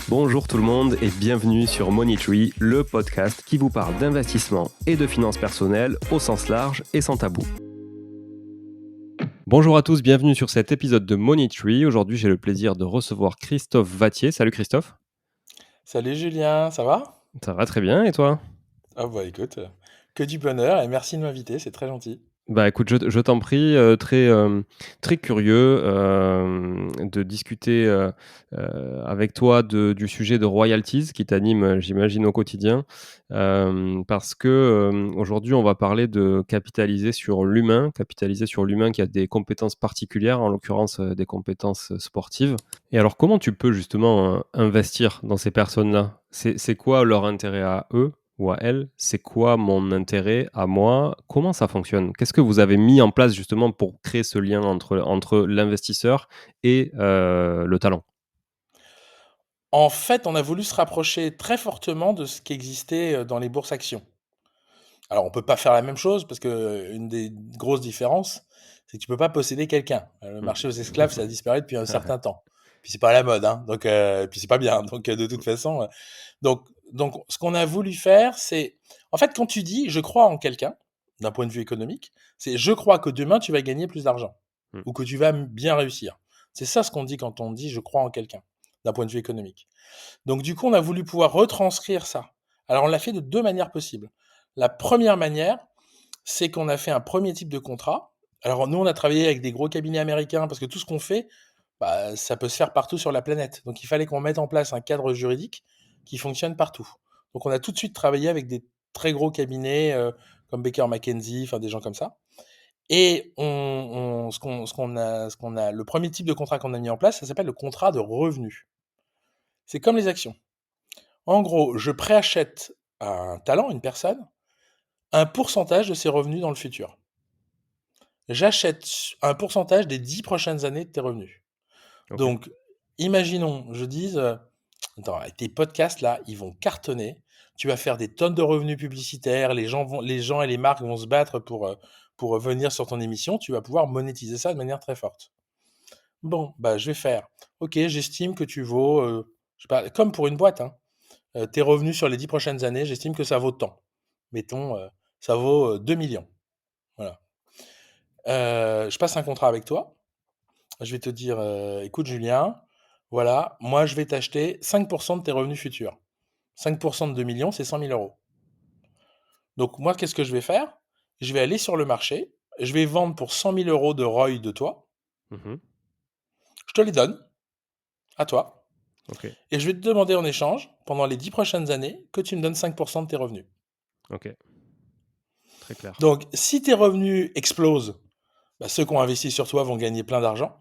Bonjour tout le monde et bienvenue sur Money Tree, le podcast qui vous parle d'investissement et de finances personnelles au sens large et sans tabou. Bonjour à tous, bienvenue sur cet épisode de Money Tree. Aujourd'hui, j'ai le plaisir de recevoir Christophe Vattier. Salut Christophe. Salut Julien, ça va? Ça va très bien et toi? Ah bah écoute, que du bonheur et merci de m'inviter, c'est très gentil. Bah écoute, je t'en prie, très curieux de discuter avec toi du sujet de royalties qui t'anime, j'imagine, au quotidien. Parce que aujourd'hui, on va parler de capitaliser sur l'humain qui a des compétences particulières, en l'occurrence des compétences sportives. Et alors, comment tu peux justement investir dans ces personnes-là? C'est quoi leur intérêt à eux? Ou à elles, c'est quoi mon intérêt à moi? Comment ça fonctionne? Qu'est-ce que vous avez mis en place justement pour créer ce lien entre l'investisseur et le talent? En fait, on a voulu se rapprocher très fortement de ce qui existait, dans les bourses actions. Alors on peut pas faire la même chose parce que une des grosses différences, c'est que tu peux pas posséder quelqu'un. Le Mmh. marché aux esclaves, ça a disparu depuis un certain temps. Puis c'est pas à la mode, hein, donc puis c'est pas bien, donc de toute façon, donc ce qu'on a voulu faire, c'est en fait, quand tu dis: «Je crois en quelqu'un», d'un point de vue économique, c'est: «Je crois que demain tu vas gagner plus d'argent» Mmh. ou que tu vas bien réussir. C'est ça ce qu'on dit quand on dit: «Je crois en quelqu'un», d'un point de vue économique. Donc du coup, on a voulu pouvoir retranscrire ça. Alors on l'a fait de 2 manières possibles. La première manière, c'est qu'on a fait un premier type de contrat. Alors nous, on a travaillé avec des gros cabinets américains parce que tout ce qu'on fait, bah, ça peut se faire partout sur la planète. Donc il fallait qu'on mette en place un cadre juridique qui fonctionne partout. Donc on a tout de suite travaillé avec des très gros cabinets, comme Baker McKenzie, enfin des gens comme ça. Et on ce qu'on a le premier type de contrat qu'on a mis en place, ça s'appelle le contrat de revenu. C'est comme les actions. En gros, je préachète un talent, une personne, un pourcentage de ses revenus dans le futur. J'achète un pourcentage des 10 prochaines années de tes revenus. OK. Donc, imaginons, je dise, attends, tes podcasts là, ils vont cartonner. Tu vas faire des tonnes de revenus publicitaires. Les gens et les marques vont se battre pour venir sur ton émission. Tu vas pouvoir monétiser ça de manière très forte. Bon, bah, je vais faire. Ok, j'estime que tu vaux, je sais pas, comme pour une boîte, hein, tes revenus sur les 10 prochaines années, j'estime que ça vaut tant. Mettons, ça vaut 2 millions. Voilà. Je passe un contrat avec toi. Je vais te dire, écoute Julien, voilà, moi je vais t'acheter 5% de tes revenus futurs. 5% de 2 millions, c'est 100 000 euros. Donc moi, qu'est-ce que je vais faire? Je vais aller sur le marché, je vais vendre pour 100 000 euros de ROI de toi, Mmh. je te les donne, à toi, OK. et je vais te demander en échange, pendant les 10 prochaines années, que tu me donnes 5% de tes revenus. OK. Très clair. Donc si tes revenus explosent, bah, ceux qui ont investi sur toi vont gagner plein d'argent.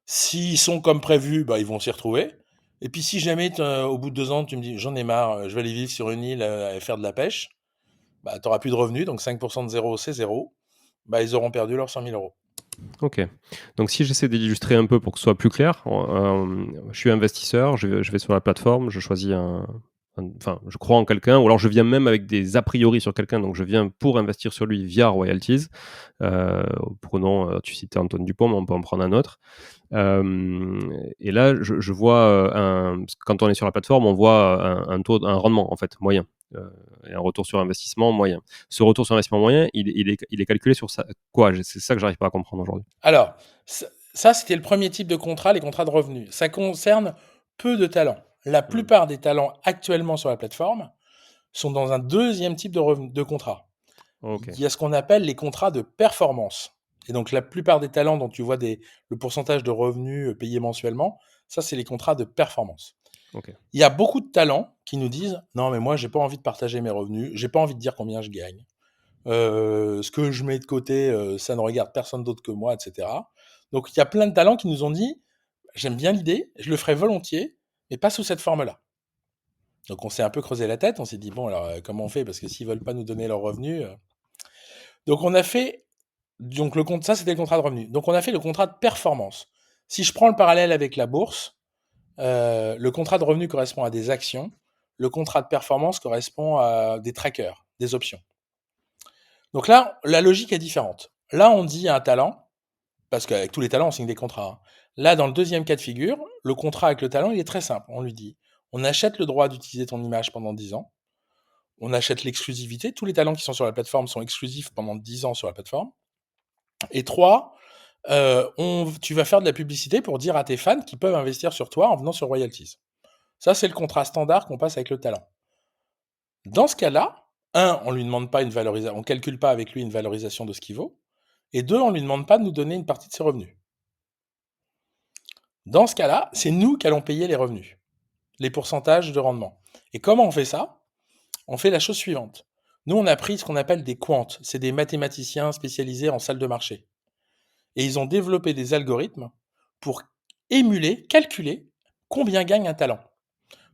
S'ils sont comme prévu, bah, ils vont s'y retrouver. Et puis si jamais au bout de 2 ans, tu me dis: «J'en ai marre, je vais aller vivre sur une île, et faire de la pêche», bah, tu auras plus de revenus, donc 5% de zéro, c'est zéro. Bah, ils auront perdu leurs 100 000 euros. OK. Donc si j'essaie d'illustrer un peu pour que ce soit plus clair, je suis investisseur, je vais sur la plateforme, je choisis enfin, je crois en quelqu'un ou alors je viens même avec des a priori sur quelqu'un, donc je viens pour investir sur lui via royalties. Heu, Prenons, tu citais Antoine Dupont, mais on peut en prendre un autre. Et là, je vois, parce que quand on est sur la plateforme, on voit un rendement en fait moyen, heu et un retour sur investissement moyen. Ce retour sur investissement moyen, il est calculé sur ça quoi? C'est ça que j'arrive pas à comprendre aujourd'hui. Alors, ça, c'était le premier type de contrat, les contrats de revenus. Ça concerne peu de talents. La Mmh. plupart des talents actuellement sur la plateforme sont dans un deuxième type de contrat. Il OK. y a ce qu'on appelle les contrats de performance. Et donc, la plupart des talents dont tu vois le pourcentage de revenus payés mensuellement, ça, c'est les contrats de performance. OK. Il y a beaucoup de talents qui nous disent: «Non, mais moi, j'ai pas envie de partager mes revenus, j'ai pas envie de dire combien je gagne. Ce que je mets de côté, ça ne regarde personne d'autre que moi», et cetera. Donc il y a plein de talents qui nous ont dit: «J'aime bien l'idée, je le ferai volontiers, mais pas sous cette forme-là». Donc on s'est un peu creusé la tête, on s'est dit: «Bon alors, comment on fait? Parce que s'ils veulent pas nous donner leurs revenus», donc on a fait ça, c'était le contrat de revenus. Donc on a fait le contrat de performance. Si je prends le parallèle avec la bourse, le contrat de revenu correspond à des actions, le contrat de performance correspond à des trackers, des options. Donc là, la logique est différente. Là, on dit à un talent, parce qu'avec tous les talents, on signe des contrats, hein. Là, dans le deuxième cas de figure, le contrat avec le talent, il est très simple. On lui dit: On achète le droit d'utiliser ton image pendant 10 ans. On achète l'exclusivité. Tous les talents qui sont sur la plateforme sont exclusifs pendant 10 ans sur la plateforme. Et 3, tu vas faire de la publicité pour dire à tes fans qu'ils peuvent investir sur toi en venant sur royalties. Ça, c'est le contrat standard qu'on passe avec le talent. Dans ce cas-là, 1, on lui demande pas une valorisation, on calcule pas avec lui une valorisation de ce qu'il vaut. Et 2, on lui demande pas de nous donner une partie de ses revenus. Dans ce cas-là, c'est nous qui allons payer les revenus, les pourcentages de rendement. Et comment on fait ça? On fait la chose suivante. Nous, on a pris ce qu'on appelle des quants. C'est des mathématiciens spécialisés en salle de marché. Et ils ont développé des algorithmes pour émuler, calculer combien gagne un talent.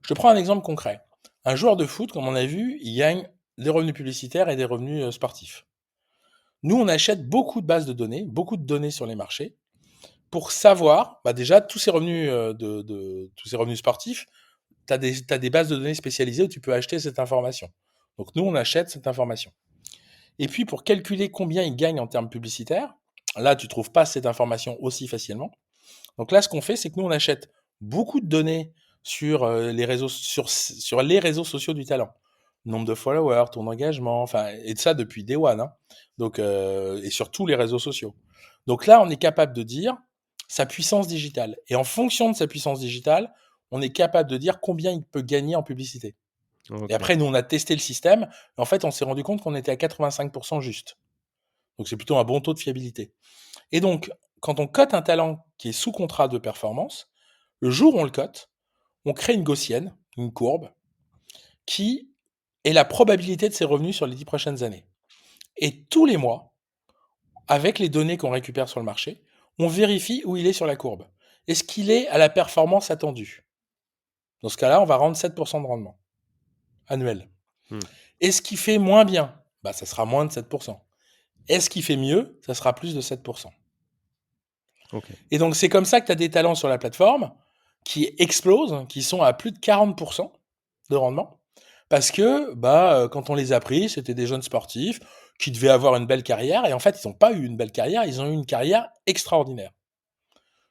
Je te prends un exemple concret. Un joueur de foot, comme on a vu, il gagne des revenus publicitaires et des revenus sportifs. Nous, on achète beaucoup de bases de données, beaucoup de données sur les marchés, pour savoir, déjà, tous ces revenus, tous ces revenus sportifs, tu as des bases de données spécialisées où tu peux acheter cette information. Donc nous, on achète cette information. Et puis, pour calculer combien il gagne en termes publicitaires, là, tu ne trouves pas cette information aussi facilement. Donc là, ce qu'on fait, c'est que nous, on achète beaucoup de données sur les réseaux sociaux du talent. Nombre de followers, ton engagement, et de ça depuis Day One, hein. Donc, et sur tous les réseaux sociaux. Donc là, on est capable de dire sa puissance digitale. Et en fonction de sa puissance digitale, on est capable de dire combien il peut gagner en publicité. Et OK. après, nous, on a testé le système. Et en fait, on s'est rendu compte qu'on était à 85% juste. Donc, c'est plutôt un bon taux de fiabilité. Et donc, quand on cote un talent qui est sous contrat de performance, le jour où on le cote, on crée une gaussienne, une courbe, qui est la probabilité de ses revenus sur les 10 prochaines années. Et tous les mois, avec les données qu'on récupère sur le marché, on vérifie où il est sur la courbe. Est-ce qu'il est à la performance attendue? Dans ce cas-là, on va rendre 7% de rendement annuel. Mmh. Est-ce qu'il fait moins bien? Ça sera moins de 7%. Est-ce qu'il fait mieux? Ça sera plus de 7%. OK. Et donc, c'est comme ça que tu as des talents sur la plateforme qui explosent, qui sont à plus de 40% de rendement. Parce que, quand on les a pris, c'était des jeunes sportifs qui devaient avoir une belle carrière. Et en fait, ils n'ont pas eu une belle carrière, ils ont eu une carrière extraordinaire.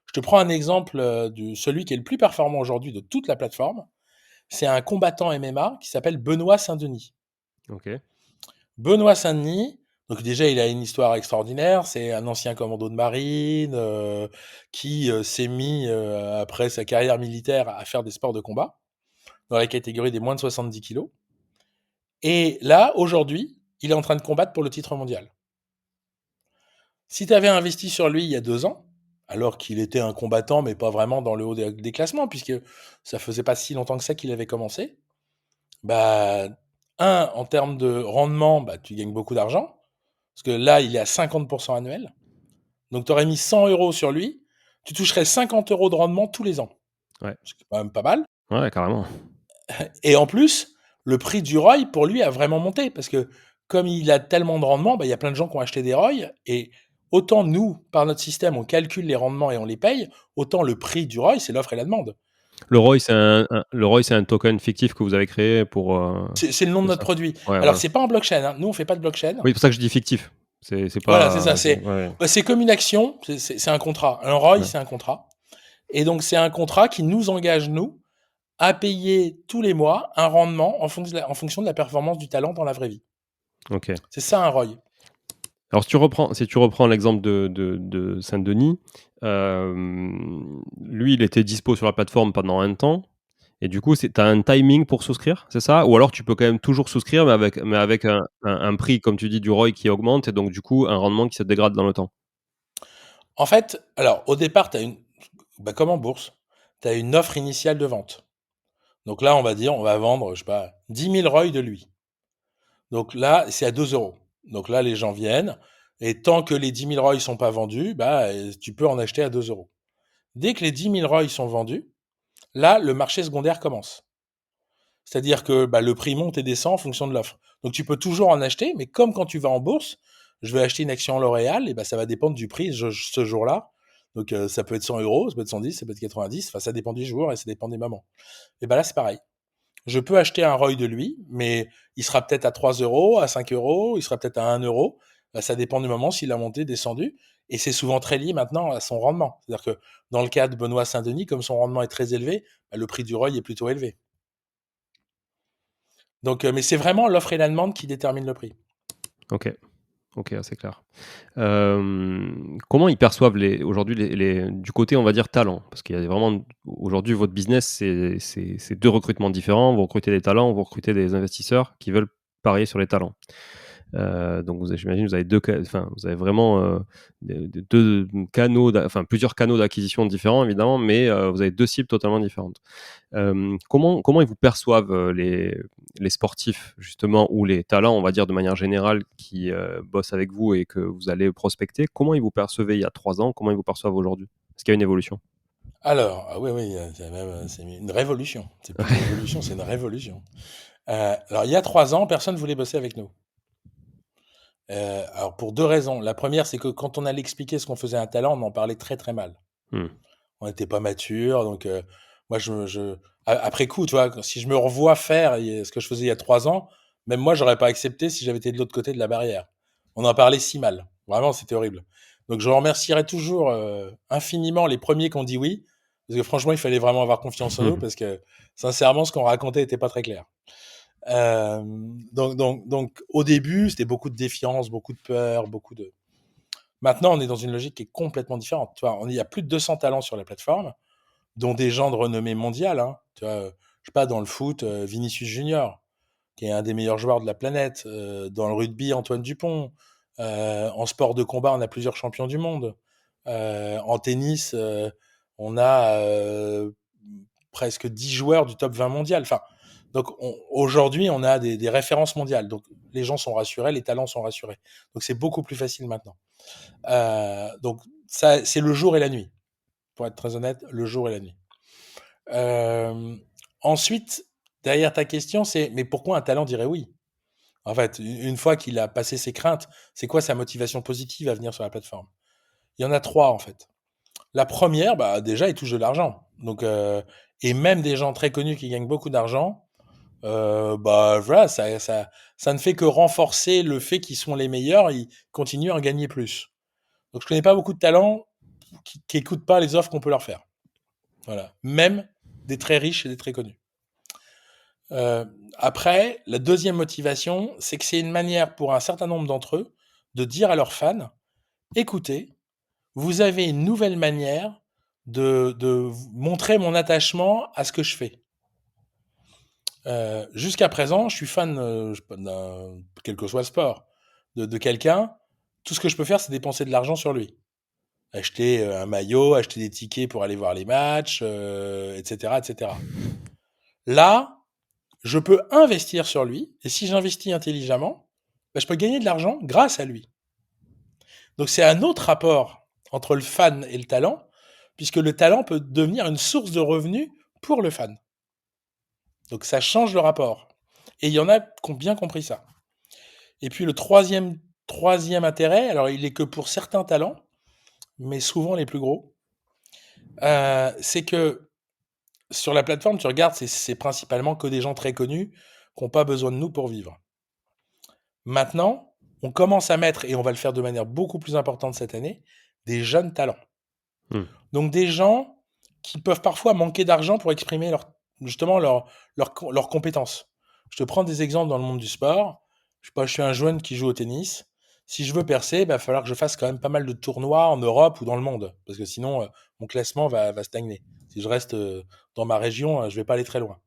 Je te prends un exemple de celui qui est le plus performant aujourd'hui de toute la plateforme. C'est un combattant MMA qui s'appelle Benoît Saint-Denis. OK. Benoît Saint-Denis, donc déjà, il a une histoire extraordinaire. C'est un ancien commando de marine qui s'est mis, après sa carrière militaire, à faire des sports de combat dans la catégorie des moins de 70 kilos. Et là, aujourd'hui, il est en train de combattre pour le titre mondial. Si tu avais investi sur lui il y a 2 ans, alors qu'il était un combattant, mais pas vraiment dans le haut des classements, puisque ça faisait pas si longtemps que ça qu'il avait commencé, bah, en termes de rendement, tu gagnes beaucoup d'argent, parce que là, il est à 50% annuel. Donc, tu aurais mis 100 euros sur lui, tu toucherais 50 euros de rendement tous les ans. Ouais. C'est quand même pas mal. Ouais, carrément. Et en plus, le prix du ROI, pour lui, a vraiment monté, parce que comme il a tellement de rendement, il y a plein de gens qui ont acheté des ROI, et autant nous, par notre système, on calcule les rendements et on les paye, autant le prix du ROI, c'est l'offre et la demande. Le ROI, c'est un token fictif que vous avez créé pour, C'est le nom de c'est notre ça? produit. Ouais, Alors, voilà. c'est pas en blockchain, hein. Nous, on fait pas de blockchain. Oui, c'est pour ça que je dis fictif. C'est Voilà, c'est ça. pas C'est ouais, c'est comme une action, c'est un contrat. Un ROI, ouais. c'est un contrat. Et donc, c'est un contrat qui nous engage, nous, à payer tous les mois un rendement en fonction de la performance du talent dans la vraie vie. OK. C'est ça un ROI. Alors si tu reprends l'exemple de Saint-Denis, lui, il était dispo sur la plateforme pendant un temps et du coup, tu as un timing pour souscrire, c'est ça? Ou alors tu peux quand même toujours souscrire mais avec un prix, comme tu dis, du ROI qui augmente et donc du coup, un rendement qui se dégrade dans le temps? En fait, alors au départ, comme en bourse, tu as une offre initiale de vente. Donc là, on va dire, on va vendre, je sais pas, 10 000 ROI de lui. Donc là, c'est à 2 euros. Donc là, les gens viennent et tant que les 10 000 ROI sont pas vendus, tu peux en acheter à 2 euros. Dès que les 10 000 ROI sont vendus, là, le marché secondaire commence. C'est-à-dire que le prix monte et descend en fonction de l'offre. Donc tu peux toujours en acheter, mais comme quand tu vas en bourse, je vais acheter une action L'Oréal, et ça va dépendre du prix ce jour-là. Donc ça peut être 100 euros, ça peut être 110, ça peut être 90, ça dépend du jour et ça dépend des moments. Et là, c'est pareil. Je peux acheter un ROI de lui, mais il sera peut-être à 3 euros, à 5 euros, il sera peut-être à 1 euro. Ça dépend du moment s'il a monté, descendu. Et c'est souvent très lié maintenant à son rendement. C'est-à-dire que dans le cas de Benoît Saint-Denis, comme son rendement est très élevé, le prix du ROI est plutôt élevé. Donc, mais c'est vraiment l'offre et la demande qui déterminent le prix. OK. OK, c'est clair. Comment ils perçoivent aujourd'hui du côté, on va dire, talent? Parce qu'il y a vraiment aujourd'hui, votre business, c'est 2 recrutements différents. Vous recrutez des talents, vous recrutez des investisseurs qui veulent parier sur les talents. Donc j'imagine vous avez 2 enfin, vous avez vraiment, des 2 canaux enfin, plusieurs canaux d'acquisition différents évidemment, mais vous avez 2 cibles totalement différentes. Comment ils vous perçoivent, les sportifs justement ou les talents, on va dire de manière générale, qui, bossent avec vous et que vous allez prospecter? Comment ils vous percevaient il y a 3 ans? Comment ils vous perçoivent aujourd'hui? Est-ce qu'il y a une évolution? Alors, ah oui, oui, c'est même, c'est une révolution. C'est plus une évolution, c'est une révolution. Alors il y a 3 ans, personne ne voulait bosser avec nous. Alors pour 2 raisons. La première, c'est que quand on allait expliquer ce qu'on faisait à un talent, on en parlait très, très mal. Mmh. On n'était pas mature, donc moi après coup, tu vois, si je me revois faire ce que je faisais il y a 3 ans, même moi, j'aurais pas accepté si j'avais été de l'autre côté de la barrière. On en parlait si mal. Vraiment, c'était horrible. Donc je remercierai toujours, infiniment les premiers qui ont dit oui, parce que franchement, il fallait vraiment avoir confiance en nous parce que sincèrement, ce qu'on racontait était pas très clair. Donc au début, c'était beaucoup de défiance, beaucoup de peur, beaucoup de maintenant, on est dans une logique qui est complètement différente. Tu vois, il y a plus de 200 talents sur la plateforme, dont des gens de renommée mondiale, hein. Tu vois, je sais pas, dans le foot, Vinicius Junior, qui est un des meilleurs joueurs de la planète. Dans le rugby, Antoine Dupont. En sport de combat, on a plusieurs champions du monde. En tennis, on a presque 10 joueurs du top 20 mondial. Enfin, donc aujourd'hui, on a des références mondiales. Donc les gens sont rassurés, les talents sont rassurés. Donc c'est beaucoup plus facile maintenant. Donc ça, c'est le jour et la nuit. Pour être très honnête, le jour et la nuit. Ensuite, derrière ta question, c'est mais pourquoi un talent dirait oui? En fait, une fois qu'il a passé ses craintes, c'est quoi sa motivation positive à venir sur la plateforme? Il y en a 3 en fait. La première, bah, déjà, ils touchent de l'argent. Donc, et même des gens très connus qui gagnent beaucoup d'argent, bah, voilà, ça ne fait que renforcer le fait qu'ils sont les meilleurs, ils continuent à en gagner plus. Donc je connais pas beaucoup de talents qui écoutent pas les offres qu'on peut leur faire. Voilà, même des très riches et des très connus. Après, la deuxième motivation, c'est que c'est une manière pour un certain nombre d'entre eux de dire à leurs fans: «Écoutez, vous avez une nouvelle manière de montrer mon attachement à ce que je fais». Jusqu'à présent, je suis fan, je sais pas, quel que soit le sport, de quelqu'un, tout ce que je peux faire, c'est dépenser de l'argent sur lui. Acheter, un maillot, acheter des tickets pour aller voir les matchs, et cetera, et cetera. Là, je peux investir sur lui et si j'investis intelligemment, bah, je peux gagner de l'argent grâce à lui. Donc c'est un autre rapport entre le fan et le talent, puisque le talent peut devenir une source de revenus pour le fan. Donc ça change le rapport et il y en a qui ont bien compris ça. Et puis le troisième intérêt, alors il est que pour certains talents, mais souvent les plus gros, c'est que sur la plateforme, tu regardes, c'est principalement que des gens très connus qui ont pas besoin de nous pour vivre. Maintenant, on commence à mettre, et on va le faire de manière beaucoup plus importante cette année, des jeunes talents. Mmh. Donc des gens qui peuvent parfois manquer d'argent pour exprimer justement leurs compétences. Je te prends des exemples dans le monde du sport. Je sais pas, je suis un jeune qui joue au tennis. Si je veux percer, il va falloir que je fasse quand même pas mal de tournois en Europe ou dans le monde, parce que sinon, mon classement va stagner. Si je reste, dans ma région, je vais pas aller très loin.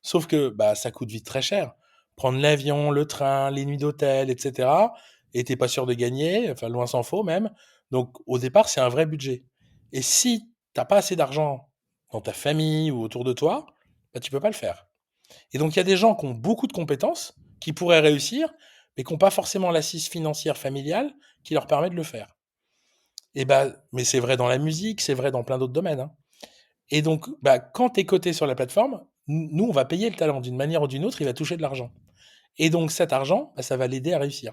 Sauf que, bah, ça coûte vite très cher. Prendre l'avion, le train, les nuits d'hôtel et cetera, et tu pas sûr de gagner, enfin loin s'en faut même. Donc au départ, c'est un vrai budget. Et si t'as pas assez d'argent dans ta famille ou autour de toi, bah, tu peux pas le faire. Et donc il y a des gens qui ont beaucoup de compétences, qui pourraient réussir, mais qui ont pas forcément l'assise financière familiale qui leur permet de le faire. Et bah, mais c'est vrai dans la musique, c'est vrai dans plein d'autres domaines, hein. Et donc, bah, quand tu es coté sur la plateforme, nous, on va payer le talent d'une manière ou d'une autre, il va toucher de l'argent. Et donc cet argent, bah, ça va l'aider à réussir.